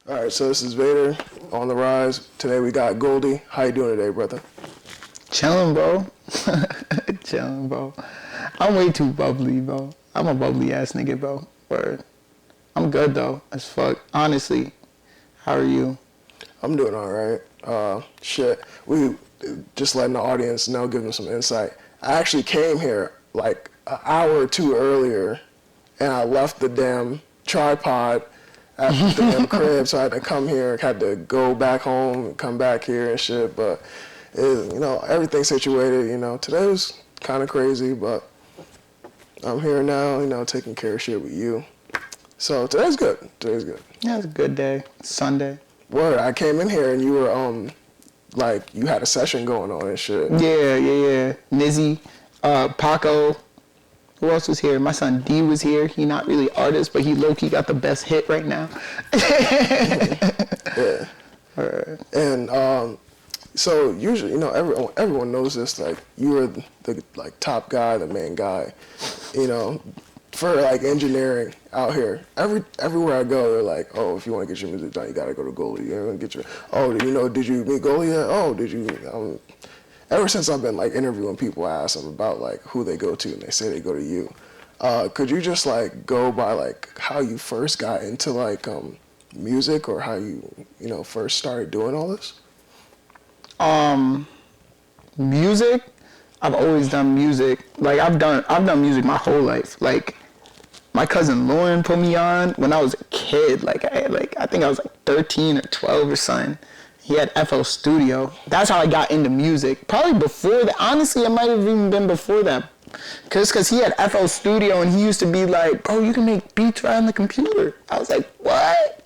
All right, so this is Vader on the rise. Today we got Gxldie. How you doing today, brother? Chilling, bro. Chilling, bro. I'm way too bubbly, bro. I'm a bubbly ass nigga, bro. Word. I'm good though, as fuck. Honestly, how are you? I'm doing all right. Shit, we just letting the audience know, give them some insight. I actually came here like an hour or two earlier, and I left the damn tripod at the damn crib, so I had to come here, had to go back home, and come back here and shit. But everything's situated. Today was kind of crazy, but I'm here now. Taking care of shit with you. So today's good. Today's good. Yeah, it's a good day. Sunday. Word. I came in here and you were like you had a session going on and shit. Yeah. Nizzy, Paco. Who else was here? My son D was here. He not really artist, but he low-key got the best hit right now. Yeah. And so usually, everyone knows this. Like you were the like top guy, the main guy. For like engineering out here. Everywhere I go, they're like, oh, if you want to get your music done, you gotta go to Gxldie. You're gonna get your. Oh, did you meet Gxldie yet? Oh, did you? Ever since I've been like interviewing people, I ask them about like who they go to, and they say they go to you. Could you just like go by like how you first got into like music, or how you first started doing all this? Music. I've always done music. Like I've done music my whole life. Like my cousin Lauren put me on when I was a kid. I think I was like 13 or 12 or something. He had FL Studio. That's how I got into music. Probably before that. Honestly, it might have even been before that. Cause he had FL Studio and he used to be like, bro, you can make beats right on the computer. I was like, what?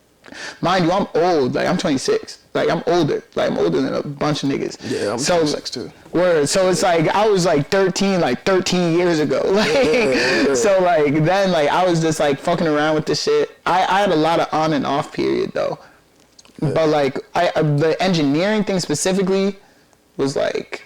Mind you, I'm old. Like I'm 26. Like I'm older. Like I'm older than a bunch of niggas. Yeah, I'm 26 too. Word. So it's like I was like 13, like 13 years ago. Like so like then like I was just like fucking around with this shit. I had a lot of on and off period though. Yeah. But like the engineering thing specifically was like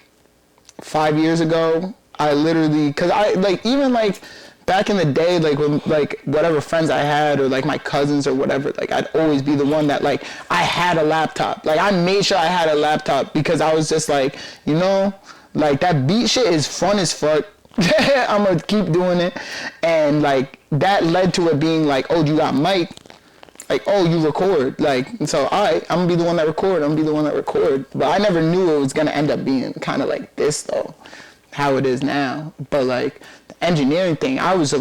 5 years ago. I literally, cause I like even like back in the day, like when like whatever friends I had or like my cousins or whatever, like I'd always be the one that like I had a laptop. Like I made sure I had a laptop because I was just like, like that beat shit is fun as fuck. I'm gonna keep doing it. And like that led to it being like, oh, you got mic? Like, oh, you record. Like, so alright, I'm gonna be the one that record. But I never knew it was gonna end up being kind of like this though, how it is now. But like the engineering thing, I was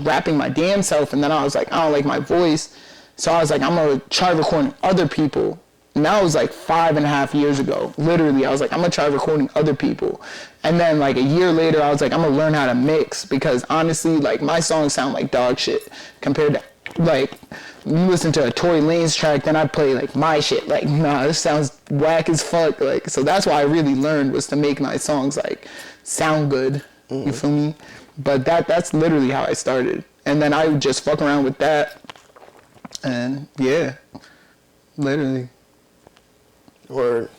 rapping my damn self, and then I was like, I don't like my voice, so I was like, I'm gonna try recording other people. And that was like 5.5 years ago. Literally, I was like, I'm gonna try recording other people. And then like a year later, I was like, I'm gonna learn how to mix, because honestly, like my songs sound like dog shit compared to like you listen to a Tory Lanez track, then I play like my shit. Like, nah, this sounds whack as fuck. Like, so that's why I really learned, was to make my songs like sound good. You feel me? But that's literally how I started. And then I would just fuck around with that. And yeah, literally. Word.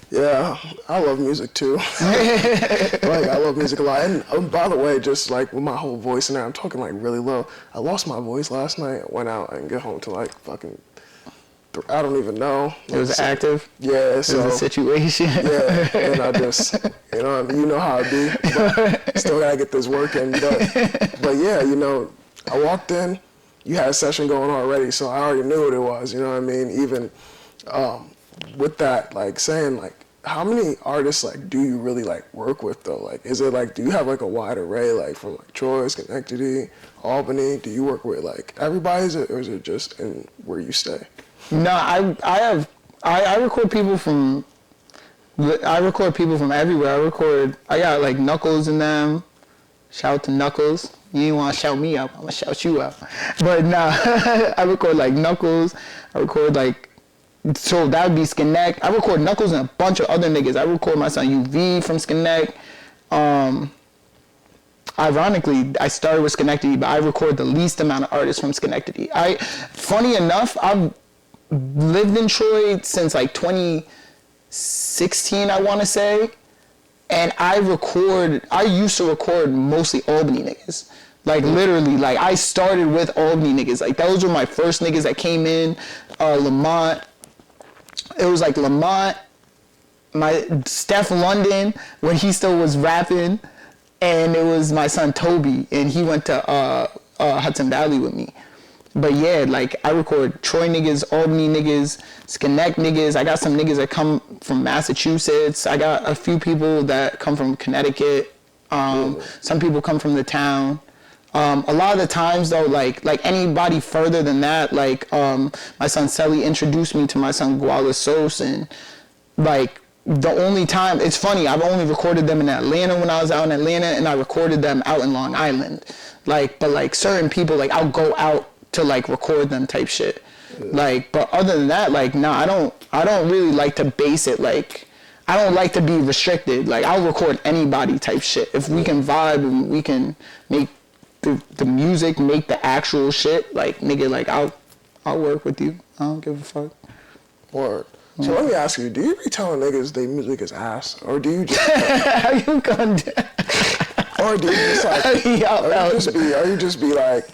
Yeah, I love music too. Like I love music a lot. And by the way, just like with my whole voice now, I'm talking like really low. I lost my voice last night. I went out and get home to like fucking, I don't even know. It was active. Yeah, so it was a situation. Yeah, and I just, you know how it be. But still gotta get this work in. But yeah, I walked in. You had a session going on already, so I already knew what it was. You know what I mean? Even with that, like saying like, how many artists like do you really like work with though? Like, is it like, do you have like a wide array, like from like Troy, Schenectady, Albany? Do you work with like everybody, or is it just in where you stay? No, I record people from everywhere. I got like Knuckles in them. Shout out to Knuckles. You ain't wanna shout me out, I'm gonna shout you out. But nah, I record like Knuckles. I record like, so that would be Skinneck. I record Knuckles and a bunch of other niggas. I record my son UV from Skinneck. Ironically, I started with Schenectady, but I record the least amount of artists from Schenectady. Funny enough, I've lived in Troy since like 2016, I want to say. And I used to record mostly Albany niggas. Like literally, like I started with Albany niggas. Like those were my first niggas that came in. Lamont. It was like Lamont, my Steph London when he still was rapping, and it was my son Toby, and he went to Hudson Valley with me. But yeah, like I record Troy niggas, Albany niggas, Schenect niggas. I got some niggas that come from Massachusetts. I got a few people that come from Connecticut. Some people come from the town. A lot of the times though, like anybody further than that, like my son Selly introduced me to my son Guala Sos, and like the only time, it's funny, I've only recorded them in Atlanta when I was out in Atlanta, and I recorded them out in Long Island. Like, but like certain people, like I'll go out to like record them type shit. Like, but other than that, like, nah, I don't really like to base it, like, I don't like to be restricted. Like, I'll record anybody type shit. If we can vibe and we can make the music, make the actual shit, like, nigga, like, I'll work with you. I don't give a fuck. Word. So let me ask you, do you be telling niggas they music is ass? Or do you just... How you gonna do? Or do you just like... Or you just be like...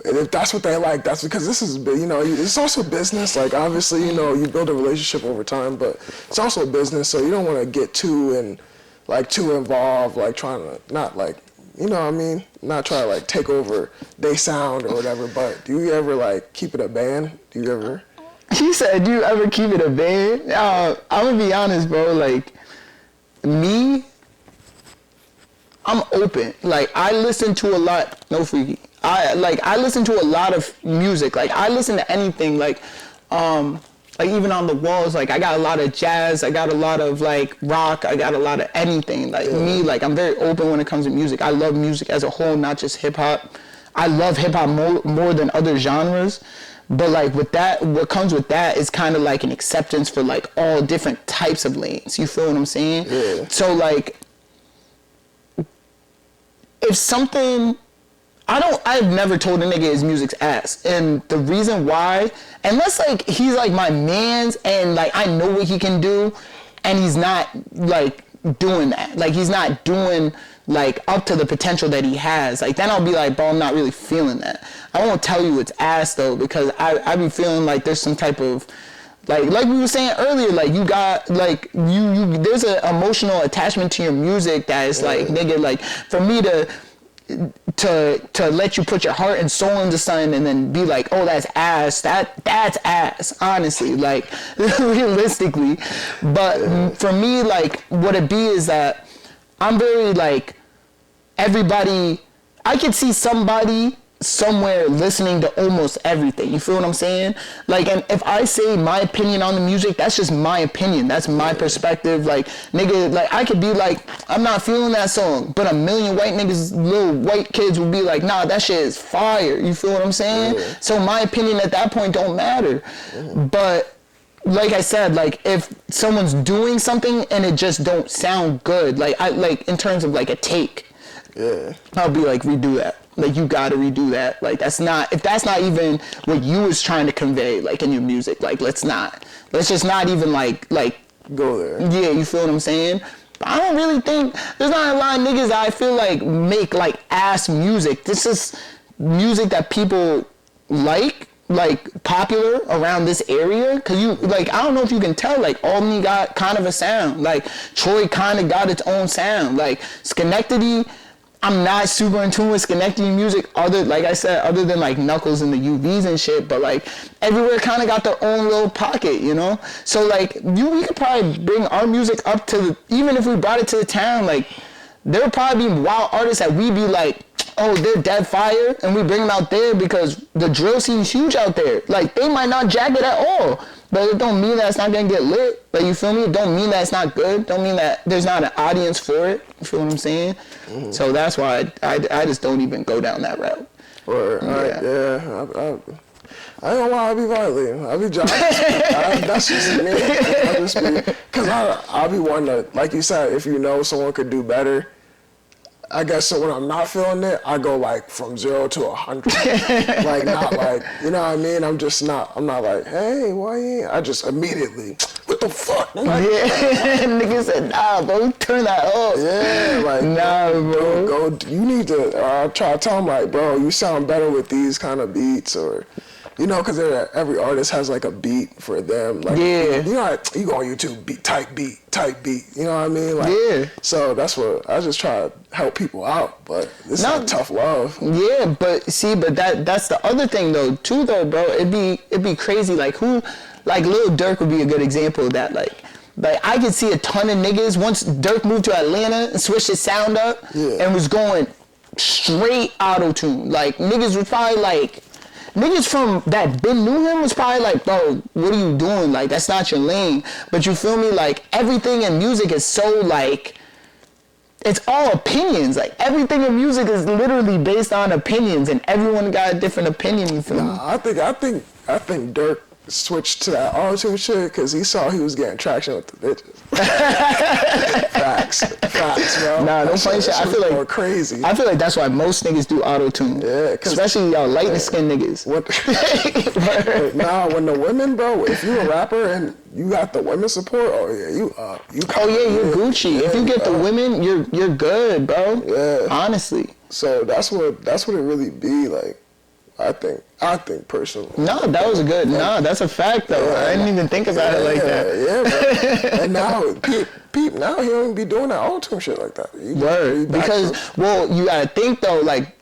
And if that's what they like, that's because this is, you know, it's also business. Like, obviously, you know, you build a relationship over time, but it's also business, so you don't want to get too involved, like trying to, not like, you know what I mean? Not try to like take over they sound or whatever, but do you ever like keep it a band? Do you ever? He said, do you ever keep it a band? I'm gonna be honest, bro, like, me, I'm open. Like, I listen to a lot, no freaky. I listen to a lot of music. Like, I listen to anything. Like even on the walls, like, I got a lot of jazz. I got a lot of, like, rock. I got a lot of anything. Like, me, like, I'm very open when it comes to music. I love music as a whole, not just hip-hop. I love hip-hop more than other genres. But, like, with that, what comes with that is kind of, like, an acceptance for, like, all different types of lanes. You feel what I'm saying? Yeah. So, like, if something... I've never told a nigga his music's ass. And the reason why, unless like he's like my man's and like I know what he can do and he's not like doing that. Like he's not doing like up to the potential that he has. Like then I'll be like, bro, I'm not really feeling that. I won't tell you it's ass though, because I be feeling like there's some type of like we were saying earlier, like you got like you there's an emotional attachment to your music that is like nigga, like for me to let you put your heart and soul into something and then be like, oh, that's ass, that's ass, honestly, like realistically. But for me, like what it be is that I'm very like everybody, I could see somebody somewhere listening to almost everything. You feel what I'm saying? Like, and if I say my opinion on the music, that's just my opinion. That's my perspective. Like, nigga, like I could be like, I'm not feeling that song, but a million white niggas, little white kids would be like, nah, that shit is fire. You feel what I'm saying? Yeah. So my opinion at that point don't matter. But like I said, like if someone's doing something and it just don't sound good, like I like in terms of like a take, I'll be like, redo that. Like you gotta redo that. Like if that's not even what you was trying to convey, like in your music, like let's just not even like go there. Yeah, you feel what I'm saying? But I don't really think there's not a lot of niggas that I feel like make like ass music. This is music that people like popular around this area, cause you like I don't know if you can tell, like Albany got kind of a sound, like Troy kind of got its own sound, like Schenectady. I'm not super in tune with Schenectady music, like I said, other than like Knuckles and the UVs and shit, but like everywhere kind of got their own little pocket, you know? So like we could probably bring our music up to even if we brought it to the town, like there would probably be wild artists that we'd be like, oh, they're dead fire, and we bring them out there because the drill scene's huge out there. Like they might not jack it at all, but it don't mean that it's not gonna get lit. Like you feel me? It don't mean that it's not good. Don't mean that there's not an audience for it. You feel what I'm saying? So that's why I just don't even go down that route. Or I don't want to be violent. I'll be jolly. That's just me. I'll just be, cause I'll be one to, like you said, if you know someone could do better, I guess so when I'm not feeling it, I go like from 0 to 100. Like not like, you know what I mean? I'm not like, hey, why you ain't? I just immediately, what the fuck? I'm like, Nigga said, nah, bro, turn that off. yeah, like, nah, bro. Go, you need to, I try to tell him like, bro, you sound better with these kind of beats or, you know, because every artist has like a beat for them. Like, yeah. You know, like, you go on YouTube, type beat. You know what I mean? Like, yeah. So that's what I just try to help people out, but it's not tough love. Yeah, but that's the other thing though, too though, bro. It'd be crazy. Like Lil Durk would be a good example of that. Like I could see a ton of niggas once Durk moved to Atlanta and switched his sound up and was going straight auto-tune. Like niggas was probably like. Niggas from that been knew him was probably like, bro, what are you doing? Like, that's not your lane. But you feel me? Like, everything in music is so, like, it's all opinions. Like, everything in music is literally based on opinions, and everyone got a different opinion, you feel me? I think Dirk switched to that auto-tune shit because he saw he was getting traction with the bitches. Facts, bro. Nah, don't funny shit. I feel like more crazy. I feel like that's why most niggas do auto-tune. Yeah, especially y'all light-skinned niggas. Nah, when the women, bro, if you a rapper and you got the women support, oh yeah, you're Gucci. Yeah, if you get the women, you're good, bro. Yeah. Honestly. So that's what it really be like. I think personally. No, that was a good. No, that's a fact though. I didn't even think about it like that. Yeah, bro. And now, Pete, now he don't be doing that auto-tune shit like that. Word. Because, well, you gotta think though, like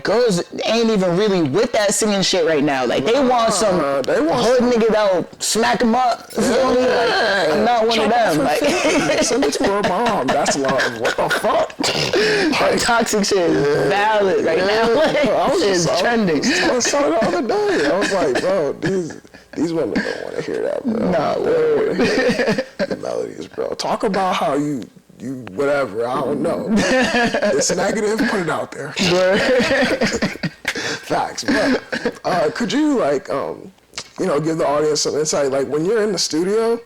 girls ain't even really with that singing shit right now. Like they want some hood nigga that'll smack them up. You feel me? Like, I'm not one of them. Like send it to her mom. That's love. What the fuck? Like, toxic shit is valid right now. Like, it's trending. I saw it the other day. I was like, bro, these women don't want to hear that, bro. Nah, word. The melodies, bro. Talk about how you whatever, I don't know. It's negative, put it out there. Facts. But could you give the audience some insight? Like when you're in the studio,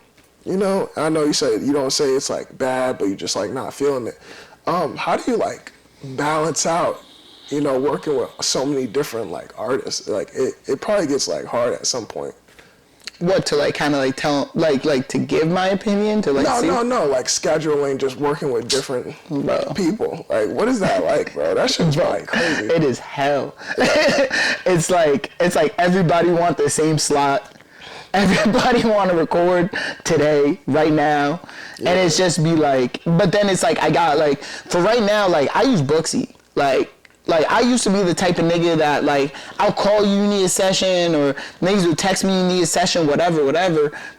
you know, I know you said you don't say it's like bad, but you just like not feeling it. How do you like balance out, you know, working with so many different like artists? Like it probably gets like hard at some point. What, to like kind of like tell like to give my opinion to like no like scheduling, just working with different people. Like what is that like, bro? That shit's probably crazy. It is hell. it's like everybody want the same slot. Everybody want to record today, right now, and it's just be like. But then it's like I got like for right now, like I use Booksy, Like, I used to be the type of nigga that, like, I'll call you need a session, or niggas would text me you need a session, whatever.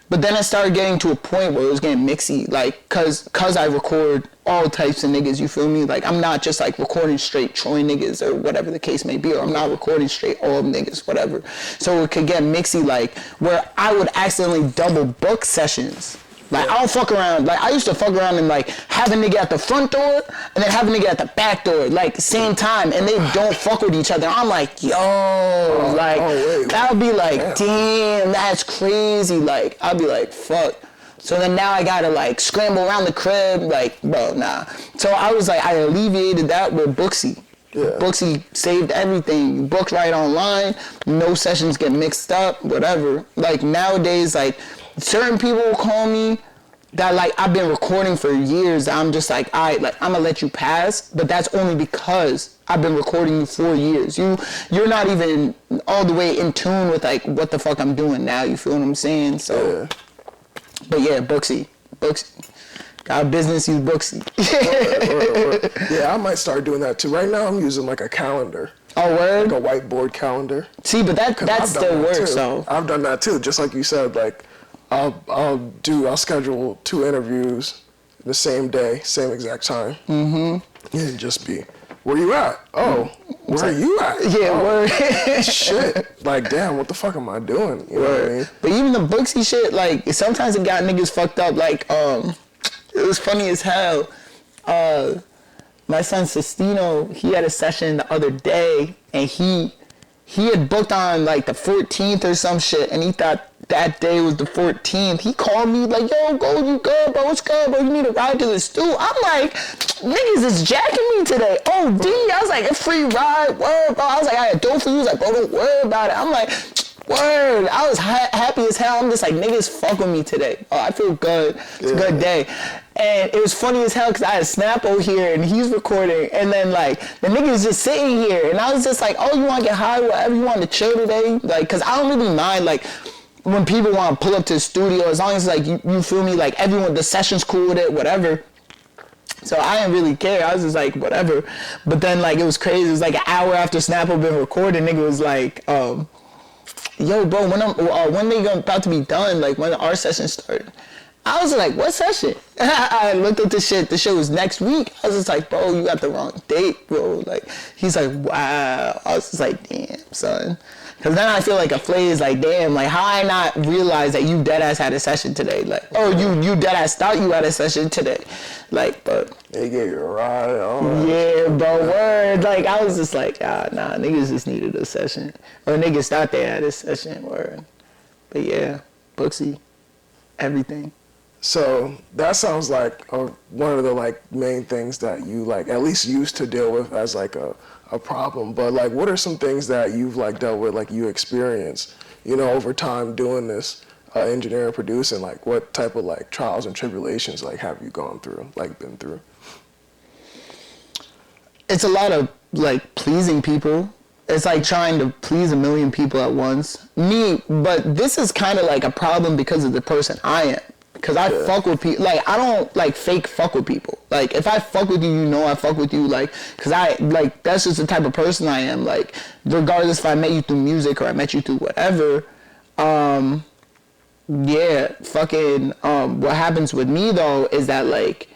But then I started getting to a point where it was getting mixy, like, cause I record all types of niggas, you feel me? Like, I'm not just, like, recording straight Troy niggas, or whatever the case may be, or I'm not recording straight all niggas, whatever. So it could get mixy, like, where I would accidentally double book sessions. Like, I'll fuck around. Like, I used to fuck around and, like, have a nigga at the front door and then have a nigga at the back door, like, same time, and they don't fuck with each other. I'm like, yo, that would be like, damn, that's crazy. Like, I'd be like, fuck. So then now I gotta, like, scramble around the crib. Like, bro, nah. So I was like, I alleviated that with Booksy. Yeah. Booksy saved everything. Book right online. No sessions get mixed up, whatever. Like, nowadays, like, certain people will call me that like I've been recording for years. I'm just like, I'm gonna let you pass, but that's only because I've been recording you for years. You're not even all the way in tune with like what the fuck I'm doing now. You feel what I'm saying? So, but yeah, Booksy, got a business, use Booksy. Yeah, I might start doing that too. Right now, I'm using like a calendar. Oh, word? Like a whiteboard calendar. See, but that still works. So I've done that too. Just like you said, like. I'll schedule 2 interviews the same day, same exact time. Mm-hmm. And just be, where you at? Oh, where are you at? Yeah, word. Shit. Like, damn, what the fuck am I doing? You know what I mean? But even the Booksy shit, like, sometimes it got niggas fucked up. Like, it was funny as hell. My son Sestino, he had a session the other day, and he had booked on like the 14th or some shit, and he thought that day was the 14th. He called me like, yo, go, you good, bro? What's good, bro? You need a ride to the stew? I'm like, niggas is jacking me today. Oh, D. I was like, it's free ride. Word, bro. I was like, I had dope for you. He was like, bro, don't worry about it. I'm like, word. I was happy as hell. I'm just like, niggas fuck with me today. Oh, I feel good. It's a good day. And it was funny as hell because I had Snappo here and he's recording. And then, like, the nigga's just sitting here. And I was just like, oh, you want to get high, whatever, you want to chill today? Like, because I don't really mind, like, when people want to pull up to the studio, as long as, like, you feel me, like, everyone, the session's cool with it, whatever. So I didn't really care. I was just like, whatever. But then, like, it was crazy. It was like an hour after Snappo been recording, nigga was like, yo, bro, when they about to be done, like, when our session started. I was like, what session? I looked at the shit. The shit was next week. I was just like, bro, you got the wrong date, bro. Like, he's like, wow. I was just like, damn, son. Because then I feel like a flay is like, damn, like, how I not realize that you deadass had a session today? Like, oh, you deadass thought you had a session today. Like, but. They gave you a ride. Oh, yeah, bro, word. Like, I was just like, nah, niggas just needed a session. Or niggas thought they had a session, word. But yeah, Booksy, everything. So that sounds like one of the like main things that you like at least used to deal with as like a problem. But like, what are some things that you've like dealt with, like you experienced, you know, over time doing this engineering, producing? Like, what type of like trials and tribulations like have you gone through, like been through? It's a lot of like pleasing people. It's like trying to please a million people at once. But this is kind of like a problem because of the person I am. Because I fuck with people. Like, I don't, like, fake fuck with people. Like, if I fuck with you, you know I fuck with you. Like, because that's just the type of person I am. Like, regardless if I met you through music or I met you through whatever. What happens with me, though, is that, like,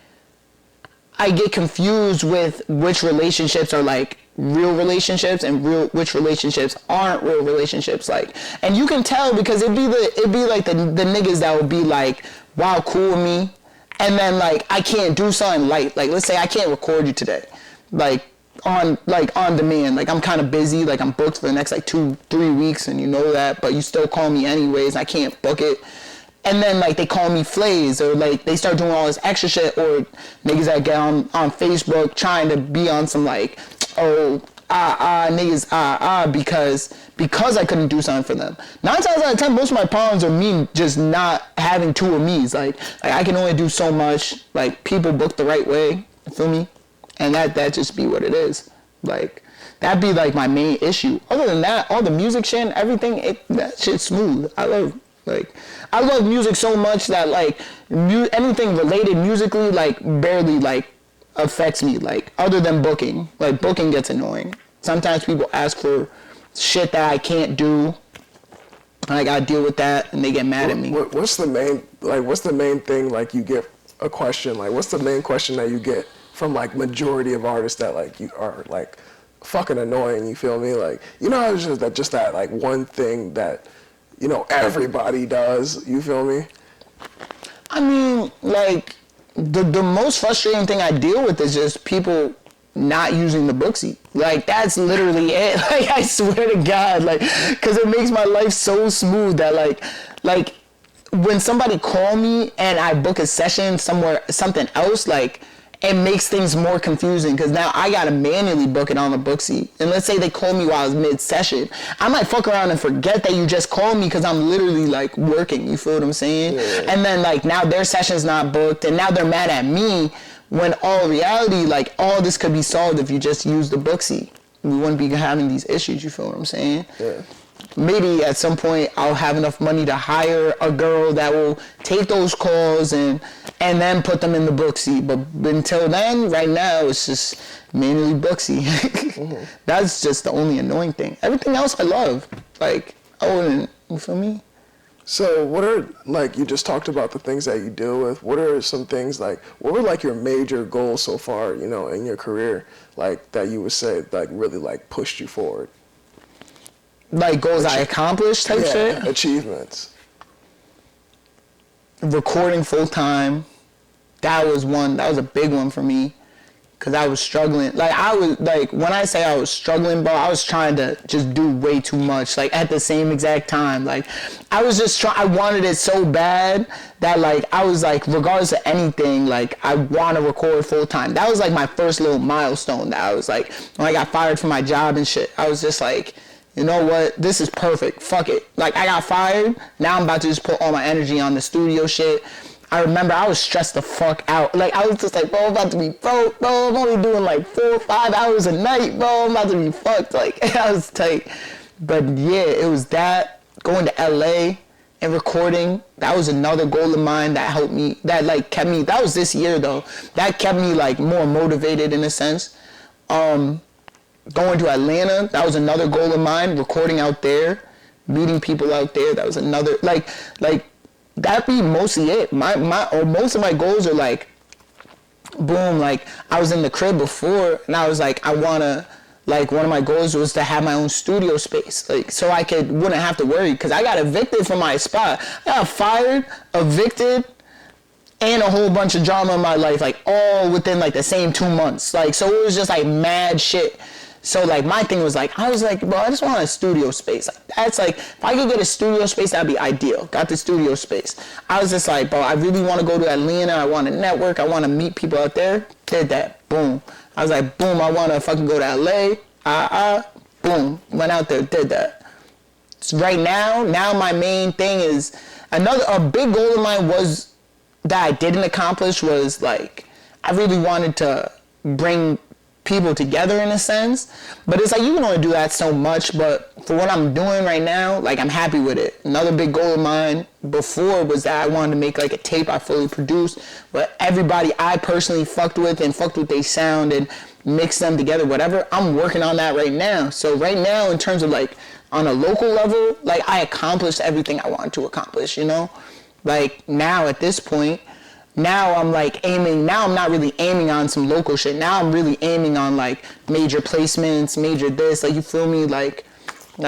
I get confused with which relationships are, like, real relationships and which relationships aren't real relationships. Like, and you can tell because it'd be like the niggas that would be like, wow, cool with me, and then like I can't do something like let's say I can't record you today, like on demand, like I'm kind of busy, like I'm booked for the next like 2-3 weeks and you know that, but you still call me anyways, I can't book it. And then, like, they call me flays, or, like, they start doing all this extra shit, or niggas that get on Facebook trying to be on some, like, because I couldn't do something for them. 9 times out of 10, most of my problems are me just not having two of me's. Like I can only do so much. Like, people book the right way, you feel me? And that just be what it is. Like, that'd be, like, my main issue. Other than that, all the music shit and everything, that shit's smooth. I love music so much that, like, anything related musically, like, barely, like, affects me, like, other than booking. Like, booking gets annoying. Sometimes people ask for shit that I can't do, and I gotta deal with that, and they get mad at me. What's the main thing, like, you get a question, like, what's the main question that you get from, like, majority of artists that, like, you are, like, fucking annoying, you feel me? Like, you know, it's just that, like, one thing that, you know, everybody does, you feel me? I mean, like, the most frustrating thing I deal with is just people not using the Booksy. Like, that's literally it. Like, I swear to God, like, because it makes my life so smooth that, like, when somebody call me and I book a session somewhere, something else, like, it makes things more confusing because now I gotta manually book it on the Booksy. And let's say they call me while I was mid-session. I might fuck around and forget that you just called me because I'm literally, like, working. You feel what I'm saying? Yeah. And then, like, now their session's not booked and now they're mad at me when all reality, like, all this could be solved if you just use the Booksy. We wouldn't be having these issues. You feel what I'm saying? Yeah. Maybe at some point I'll have enough money to hire a girl that will take those calls and then put them in the Booksy. But until then, right now, it's just manually Booksy. Mm-hmm. That's just the only annoying thing. Everything else I love. Like, I wouldn't, you feel me? So what are, like, you just talked about the things that you deal with. What are some things, like, what were, like, your major goals so far, you know, in your career, like, that you would say, like, really, like, pushed you forward? Like, goals I accomplished type shit? Achievements. Recording full time. That was a big one for me. because I was struggling. Like, I was, like, when I say I was struggling, bro, I was trying to just do way too much, like, at the same exact time. Like, I was just I wanted it so bad that, like, I was, like, regardless of anything, like, I want to record full time. That was, like, my first little milestone that I was, like, when I got fired from my job and shit, I was just, like, you know what, this is perfect, fuck it. Like, I got fired, now I'm about to just put all my energy on the studio shit. I remember I was stressed the fuck out. Like, I was just like, bro, I'm about to be broke, bro. I'm only doing like 4 or 5 hours a night, bro. I'm about to be fucked. Like, I was tight. But yeah, it was that, going to LA and recording. That was another goal of mine that helped me, that like kept me, that was this year though. That kept me like more motivated in a sense. Going to Atlanta, that was another goal of mine, recording out there, meeting people out there. That was another, like, that'd be mostly it. Most of my goals are like, boom, like, I was in the crib before, and I was like, I wanna, like, one of my goals was to have my own studio space, like, so I wouldn't have to worry, because I got evicted from my spot. I got fired, evicted, and a whole bunch of drama in my life, like, all within, like, the same 2 months. Like, so it was just, like, mad shit. So, like, my thing was, like, I was like, bro, I just want a studio space. Like, that's, like, if I could get a studio space, that'd be ideal. Got the studio space. I was just like, bro, I really want to go to Atlanta. I want to network. I want to meet people out there. Did that. Boom. I was like, boom, I want to fucking go to LA. Boom. Went out there, did that. So right now my main thing is, a big goal of mine was, that I didn't accomplish was, like, I really wanted to bring people together in a sense, but it's like you can only do that so much. But for what I'm doing right now, like, I'm happy with it. Another big goal of mine before was that I wanted to make like a tape I fully produced, but everybody I personally fucked with their sound and mix them together, whatever. I'm working on that right now. So right now, in terms of like on a local level, like, I accomplished everything I wanted to accomplish, you know? Like, now at this point, now I'm like aiming, now I'm not really aiming on some local shit. Now I'm really aiming on like major placements, major this, like, you feel me? Like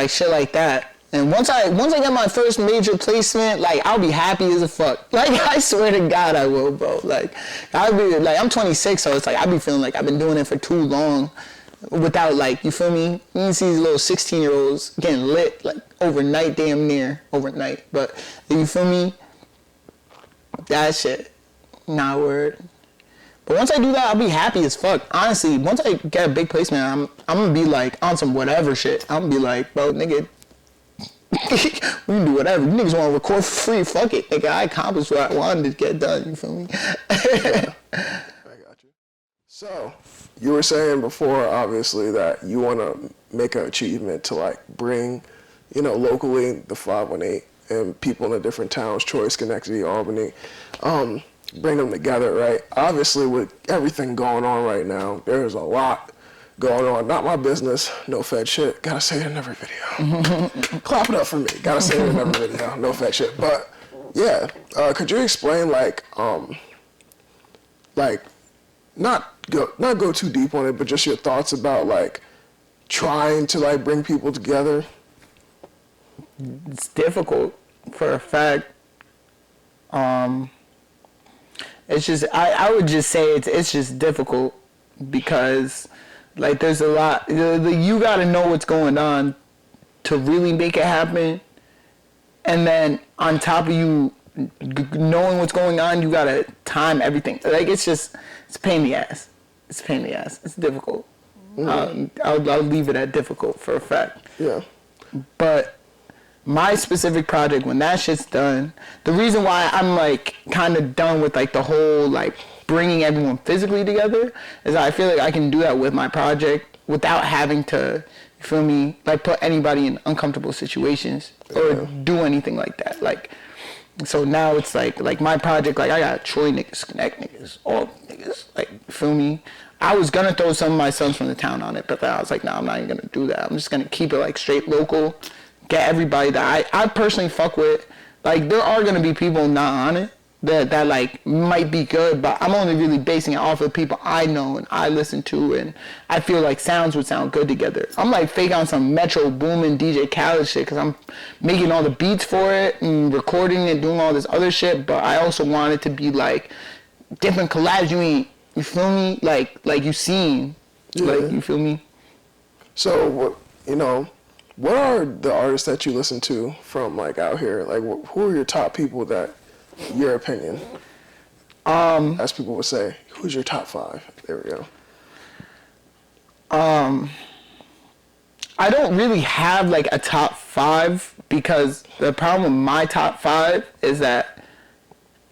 shit like that. And once I get my first major placement, like, I'll be happy as a fuck. Like, I swear to God I will, bro. Like, I'll be like, I'm 26, so it's like, I be feeling like I've been doing it for too long without, like, you feel me? You can see these little 16-year-olds getting lit, like, overnight, damn near overnight. But, you feel me? That shit. Nah, word. But once I do that, I'll be happy as fuck. Honestly, once I get a big placement, I'm gonna be like on some whatever shit. I'm gonna be like, bro, nigga, we can do whatever. You niggas wanna record for free, fuck it. Nigga, I accomplished what I wanted to get done, you feel me? I got you. So, you were saying before, obviously, that you wanna make an achievement to like bring, you know, locally the 518 and people in the different towns, Troy, Schenectady, Albany, bring them together, right? Obviously, with everything going on right now, there's a lot going on. Not my business, no fed shit. Gotta say it in every video. Clap it up for me. Gotta say it in every video, no fed shit. But yeah, could you explain like not go too deep on it, but just your thoughts about like trying to like bring people together? It's difficult for a fact. It's just, I would just say it's just difficult because, like, there's a lot, you gotta know what's going on to really make it happen. And then on top of you knowing what's going on, you gotta time everything. Like, it's a pain in the ass. It's a pain in the ass. It's difficult. Mm-hmm. I'll leave it at difficult for a fact. Yeah. But my specific project, when that shit's done, the reason why I'm like kind of done with like the whole like bringing everyone physically together is I feel like I can do that with my project without having to, you feel me, like put anybody in uncomfortable situations or do anything like that. Like, so now it's like my project, like I got Troy niggas, Connect niggas, all niggas, like, you feel me? I was gonna throw some of my sons from the town on it, but then I was like, nah, I'm not even gonna do that. I'm just gonna keep it like straight local. Get everybody that I personally fuck with. Like, there are gonna be people not on it that like might be good, but I'm only really basing it off of people I know and I listen to, and I feel like sounds would sound good together. I'm like fake on some Metro Boomin DJ Khaled shit because I'm making all the beats for it and recording and doing all this other shit, but I also want it to be like different collabs you You feel me? Like you seen. Yeah. Like, you feel me? So, what are the artists that you listen to from like out here? Like, who are your top people that, your opinion? As people would say, who's your top 5? There we go. I don't really have like a top 5 because the problem with my top 5 is that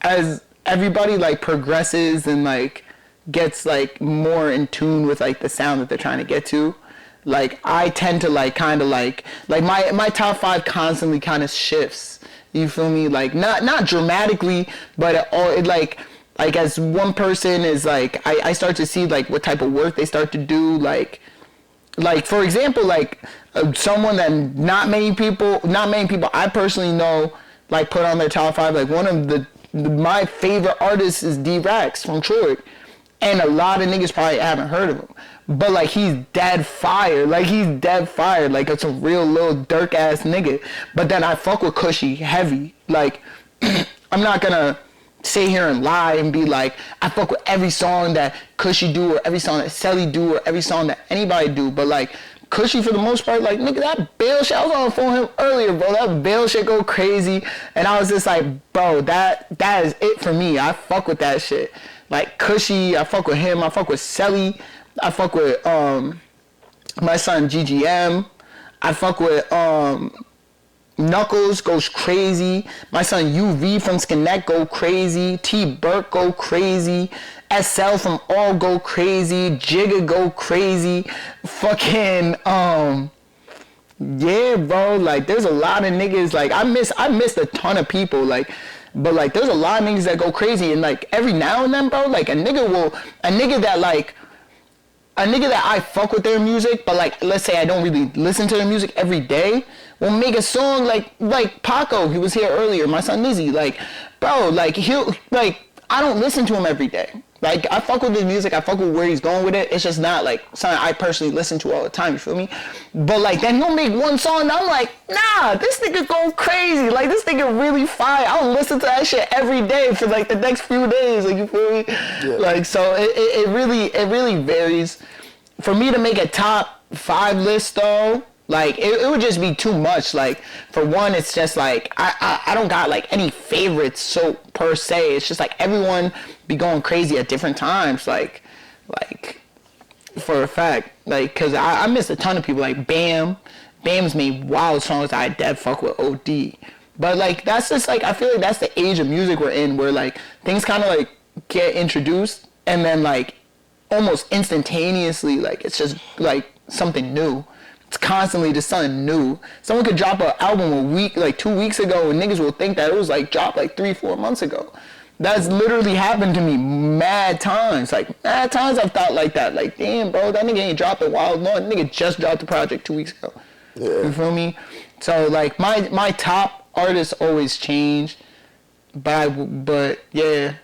as everybody like progresses and like gets like more in tune with like the sound that they're trying to get to, like I tend to like kind of like my top 5 constantly kind of shifts. You feel me? Like not dramatically, but it like as one person is like I start to see like what type of work they start to do, like for example, like someone that not many people I personally know like put on their top 5, like one of my favorite artists is D-Rax from Troy, and a lot of niggas probably haven't heard of him, but like he's dead fire, like it's a real little Dirk ass nigga. But then I fuck with Cushy heavy, like I'm not gonna sit here and lie and be like I fuck with every song that Cushy do or every song that Selly do or every song that anybody do, but like Cushy for the most part, like nigga, that bail shit, I was on the phone with him earlier, bro, that bail shit go crazy, and I was just like, bro, that is it for me. I fuck with that shit. Like Cushy, I fuck with him, I fuck with Selly, I fuck with my son GGM, I fuck with Knuckles goes crazy. My son UV from Skinnet go crazy. T Burke go crazy. SL from All go crazy. Jigga go crazy. Fucking yeah, bro. Like there's a lot of niggas. Like I missed a ton of people. Like, but like there's a lot of niggas that go crazy. And like every now and then, bro, like a nigga that I fuck with their music, but like let's say I don't really listen to their music every day, will make a song like Paco, he was here earlier, my son Nizzy, like bro, like he'll like I don't listen to him every day. Like I fuck with his music, I fuck with where he's going with it. It's just not like something I personally listen to all the time, you feel me? But like then he'll make one song and I'm like, nah, this nigga going crazy. Like this nigga really fire. I'll listen to that shit every day for like the next few days, like you feel me? Yeah. Like so it really varies. For me to make a top 5 list though, like it would just be too much. Like for one, it's just like I don't got like any favorites so per se. It's just like everyone be going crazy at different times. Like for a fact, like cause I missed a ton of people. Like Bam's made wild songs that I dead fuck with OD. But like that's just like I feel like that's the age of music we're in, where like things kind of like get introduced and then like almost instantaneously like it's just like something new. It's constantly just something new. Someone could drop an album a week, like 2 weeks ago, and niggas will think that it was like dropped like 3-4 months ago. That's literally happened to me mad times. Like mad times I've thought like that. Like damn, bro, that nigga ain't dropped a while. No, nigga just dropped the project 2 weeks ago. Yeah. You feel me? So like my top artists always change, but yeah.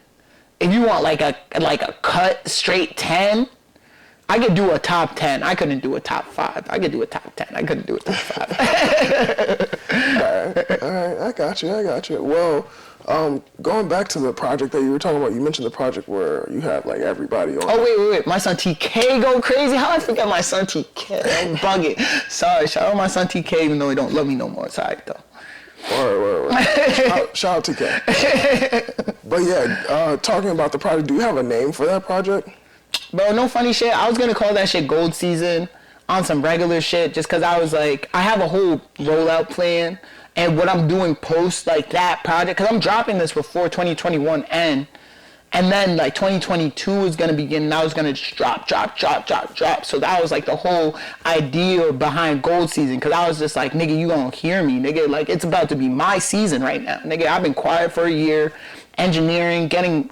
If you want like a cut straight 10, I could do a top 10. I couldn't do a top 5. I could do a top 10. I couldn't do a top 5. All right. I got you. Well, going back to the project that you were talking about, you mentioned the project where you have like everybody on. Oh wait. My son TK go crazy. How I forget my son TK? I'm bugging. Sorry. Shout out my son TK, even though he don't love me no more. Sorry though. Word. Shout out to K. But yeah, talking about the project, do you have a name for that project? Bro, no funny shit. I was gonna call that shit Gold Season on some regular shit, just cause I was like, I have a whole rollout plan, and what I'm doing post like that project, cause I'm dropping this before 2021 end. And then like 2022 is gonna begin, and I was gonna just drop. So that was like the whole idea behind Gold Season, cause I was just like, nigga, you gonna hear me, nigga. Like it's about to be my season right now, nigga. I've been quiet for a year, engineering, getting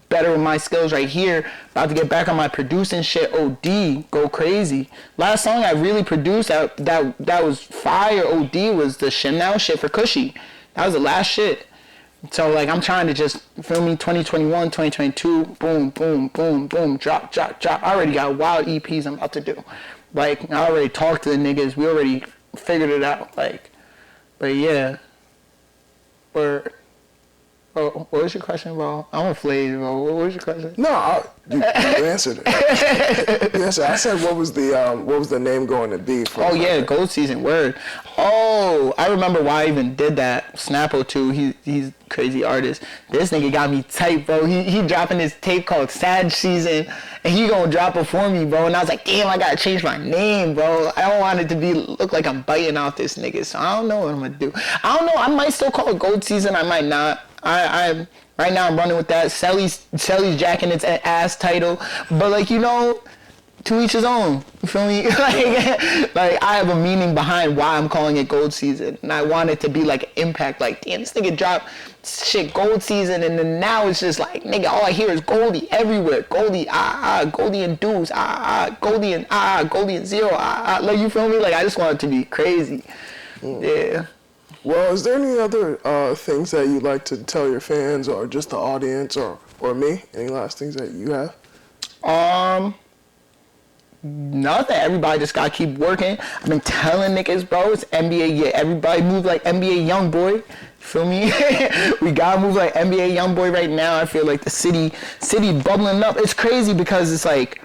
better with my skills right here. About to get back on my producing shit. OD, go crazy. Last song I really produced that was fire. OD was the Chanel shit for Cushy. That was the last shit. So like I'm trying to just feel me 2021, 2022, boom, drop. I already got wild EPs I'm about to do. Like I already talked to the niggas, we already figured it out. Like, but yeah. Word. Bro, what was your question, bro? I'm afraid, bro. What was your question? No, you answered it. You answered. I said, what was the name going to be for? Oh yeah, Gold Season. Word. Oh, I remember why I even did that. Snappo too. He's crazy artist. This nigga got me tight, bro. He dropping this tape called Sad Season, and he gonna drop it for me, bro. And I was like, damn, I gotta change my name, bro. I don't want it to look like I'm biting off this nigga. So I don't know what I'm gonna do. I don't know. I might still call it Gold Season. I might not. I right now I'm running with that. Selly's jacking its ass title, but like, you know, to each his own. You feel me? like I have a meaning behind why I'm calling it Gold Season, and I want it to be like an impact. Like, damn, this nigga dropped shit Gold Season, and then now it's just like, nigga, all I hear is Goldie everywhere. Goldie, Goldie and dudes, Goldie and Goldie and zero, Like, you feel me? Like, I just want it to be crazy. Yeah. Well, is there any other things that you'd like to tell your fans or just the audience or me? Any last things that you have? Nothing. Everybody just gotta keep working. I've been telling niggas, bro, it's NBA year. Everybody move like NBA young boy. Feel me? We gotta move like NBA young boy right now. I feel like the city bubbling up. It's crazy because it's like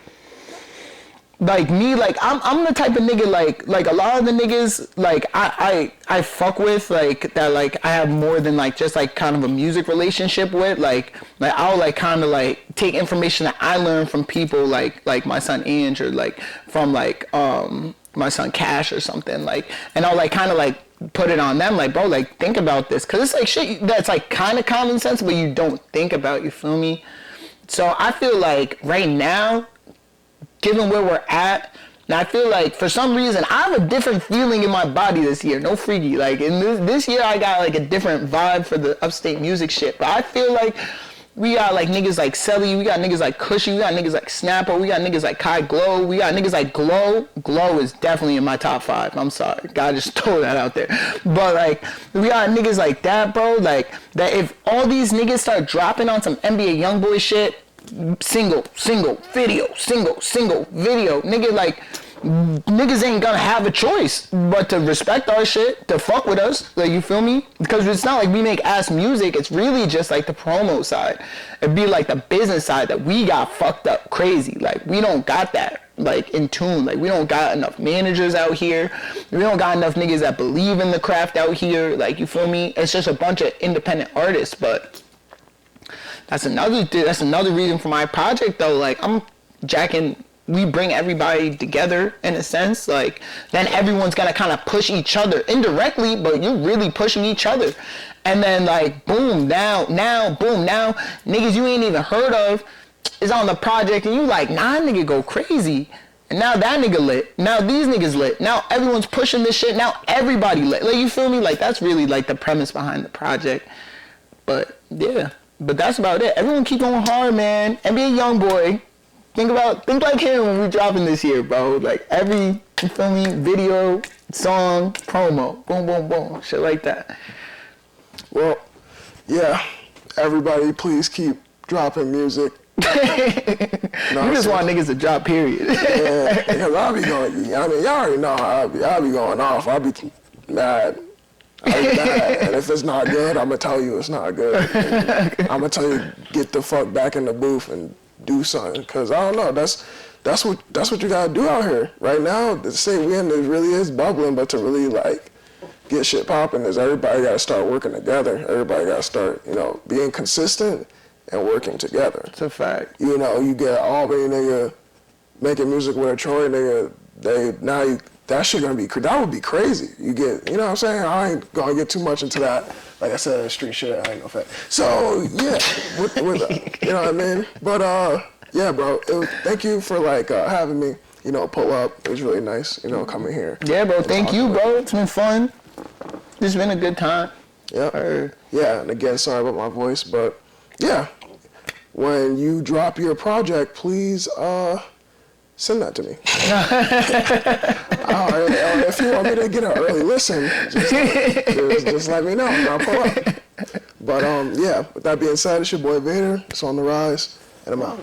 me, like I'm the type of nigga like a lot of the niggas like I fuck with, like that, like I have more than like just like kind of a music relationship with, like I'll like kind of like take information that I learned from people like my son Ange, or like from like my son Cash or something, like, and I'll like kind of like put it on them, like, bro, like think about this, cause it's like shit that's like kind of common sense but you don't think about, you feel me? So I feel like right now, given where we're at, and I feel like for some reason I have a different feeling in my body this year. No freaky. Like in this year I got like a different vibe for the upstate music shit. But I feel like we got like niggas like Selly, we got niggas like Cushy, we got niggas like Snapper, we got niggas like Kai Glow, we got niggas like Glow. Glow is definitely in my top 5. I'm sorry. Gotta just throw that out there. But like we got niggas like that, bro. Like that if all these niggas start dropping on some NBA Youngboy shit, single video, nigga, like niggas ain't gonna have a choice but to respect our shit, to fuck with us, like, you feel me? Because it's not like we make ass music, it's really just like the promo side. It'd be like the business side that we got fucked up crazy. Like we don't got that like in tune. Like we don't got enough managers out here, we don't got enough niggas that believe in the craft out here, like, you feel me? It's just a bunch of independent artists. But that's another reason for my project though. Like I'm jacking, we bring everybody together in a sense, like then everyone's gonna kind of push each other indirectly, but you're really pushing each other. And then like boom, now niggas you ain't even heard of is on the project and you like, nah, nigga go crazy. And now that nigga lit. Now these niggas lit. Now everyone's pushing this shit. Now everybody lit. Like, you feel me? Like that's really like the premise behind the project. But yeah. But that's about it. Everyone keep going hard, man. NBA Youngboy. Think like him when we dropping this year, bro. Like every, you feel me, video, song, promo, boom, boom, boom, shit like that. Well, yeah. Everybody, please keep dropping music. You just want niggas to drop, period. Yeah, because I'll be going. I mean, y'all already know how I'll be going off. I'll be mad. And if it's not good, I'm gonna tell you it's not good. I'm gonna tell you, get the fuck back in the booth and do something. Cause I don't know, that's what you gotta do out here right now. To say we in it really is bubbling, but to really like get shit popping is everybody gotta start working together. Everybody gotta start, being consistent and working together. It's a fact. You get Albany nigga making music with a Troy nigga. That shit gonna be, that would be crazy. You get, you know what I'm saying? I ain't gonna get too much into that. Like I said, street shit, I ain't no fat. So yeah, you know what I mean? But yeah, bro, thank you for like having me, pull up. It was really nice, coming here. Yeah, bro, thank you, bro. It's been fun. It's been a good time. Yeah. Yeah, and again, sorry about my voice, but yeah, when you drop your project, please send that to me. If you want me to get an early listen, just let me know and I'll pull up. But yeah, with that being said, it's your boy Vader. It's on the rise, and I'm out.